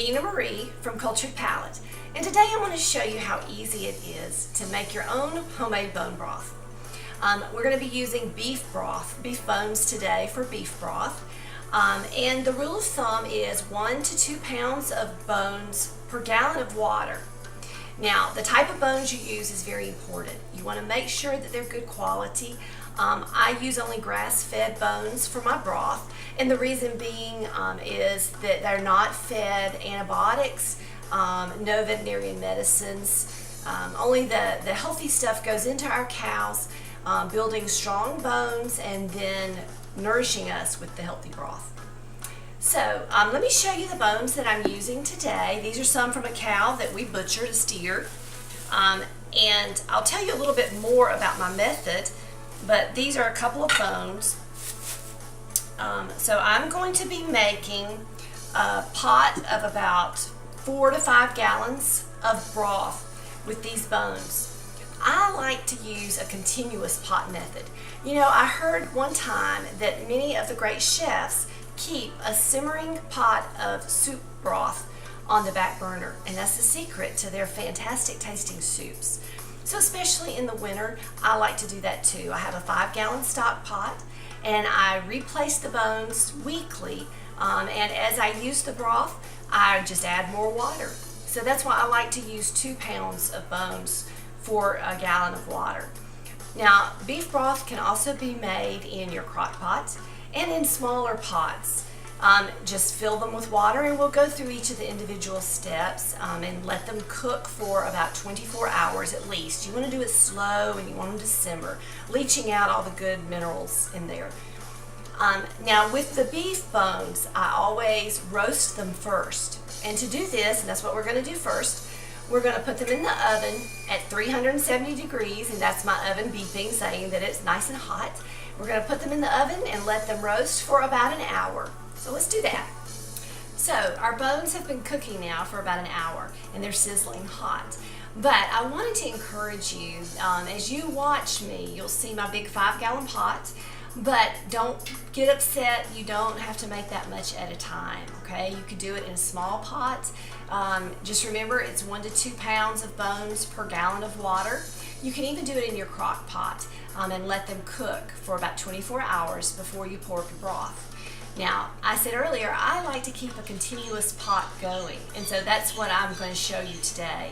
Ina Marie from Cultured Palate, and today I want to show you how easy it is to make your own homemade bone broth. We're going to be using beef broth, beef bones today for beef broth, and the rule of thumb is 1 to 2 pounds of bones per gallon of water. Now, the type of bones you use is very important. You want to make sure that they're good quality. I use only grass-fed bones for my broth, and the reason being is that they're not fed antibiotics, no veterinarian medicines. Only the healthy stuff goes into our cows, building strong bones and then nourishing us with the healthy broth. So let me show you the bones that I'm using today. These are some from a cow that we butchered, a steer. And I'll tell you a little bit more about my method, but these are a couple of bones. So I'm going to be making a pot of about 4 to 5 gallons of broth with these bones. I like to use a continuous pot method. You know, I heard one time that many of the great chefs keep a simmering pot of soup broth on the back burner, and that's the secret to their fantastic tasting soups. So especially in the winter, I like to do that too. I have a 5-gallon stock pot, and I replace the bones weekly, and as I use the broth, I just add more water. So that's why I like to use 2 pounds of bones for a gallon of water. Now, beef broth can also be made in your crock pot and in smaller pots. Just fill them with water, and we'll go through each of the individual steps and let them cook for about 24 hours at least. You want to do it slow and you want them to simmer, leaching out all the good minerals in there. Now with the beef bones, I always roast them first. And to do this, and that's what we're going to do first, we're going to put them in the oven at 370 degrees, and that's my oven beeping, saying that it's nice and hot. We're going to put them in the oven and let them roast for about an hour. So let's do that. So our bones have been cooking now for about an hour, and they're sizzling hot. But I wanted to encourage you, as you watch me, you'll see my big 5-gallon pot, but don't get upset. You don't have to make that much at a time, okay? You could do it in a small pot. Just remember, it's 1 to 2 pounds of bones per gallon of water. You can even do it in your crock pot and let them cook for about 24 hours before you pour up your broth. Now, I said earlier, I like to keep a continuous pot going, and so that's what I'm going to show you today.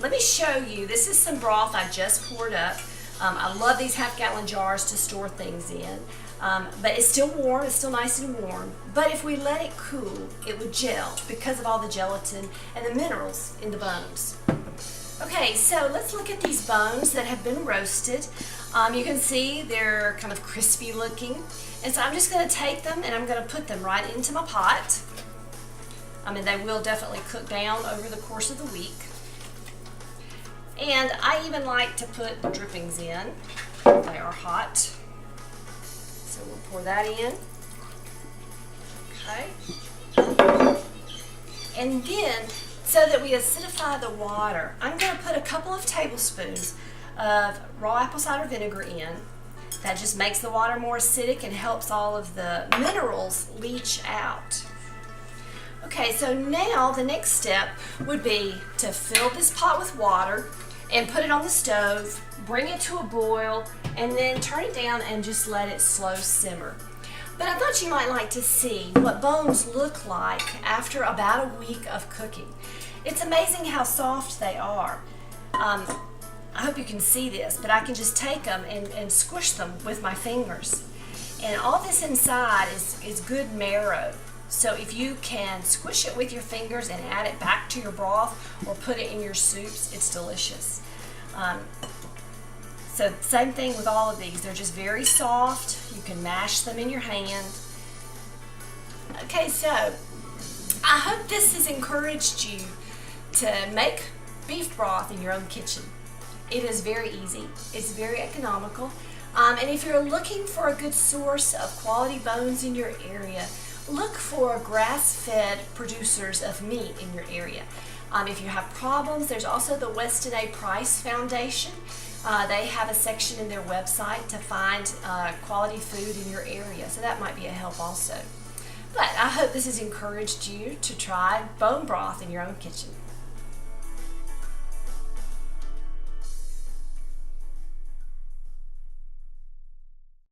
Let me show you, this is some broth I just poured up. I love these half-gallon jars to store things in, but it's still warm, it's still nice and warm. But if we let it cool, it would gel because of all the gelatin and the minerals in the bones. Okay, so let's look at these bones that have been roasted. You can see they're kind of crispy looking. And so I'm just going to take them and I'm going to put them right into my pot. They will definitely cook down over the course of the week. And I even like to put drippings in. They are hot. So we'll pour that in. Okay. And then, so that we acidify the water, I'm going to put a couple of tablespoons of raw apple cider vinegar in. That just makes the water more acidic and helps all of the minerals leach out. Okay, so now the next step would be to fill this pot with water and put it on the stove, bring it to a boil, and then turn it down and just let it slow simmer. But I thought you might like to see what bones look like after about a week of cooking. It's amazing how soft they are. I hope you can see this, but I can just take them and squish them with my fingers. And all this inside is good marrow. So if you can squish it with your fingers and add it back to your broth or put it in your soups, it's delicious. So same thing with all of these. They're just very soft. You can mash them in your hand. Okay, so I hope this has encouraged you to make beef broth in your own kitchen. It is very easy, it's very economical, and if you're looking for a good source of quality bones in your area, look for grass-fed producers of meat in your area. If you have problems, there's also the Weston A. Price Foundation. They have a section in their website to find quality food in your area, so that might be a help also. But I hope this has encouraged you to try bone broth in your own kitchen.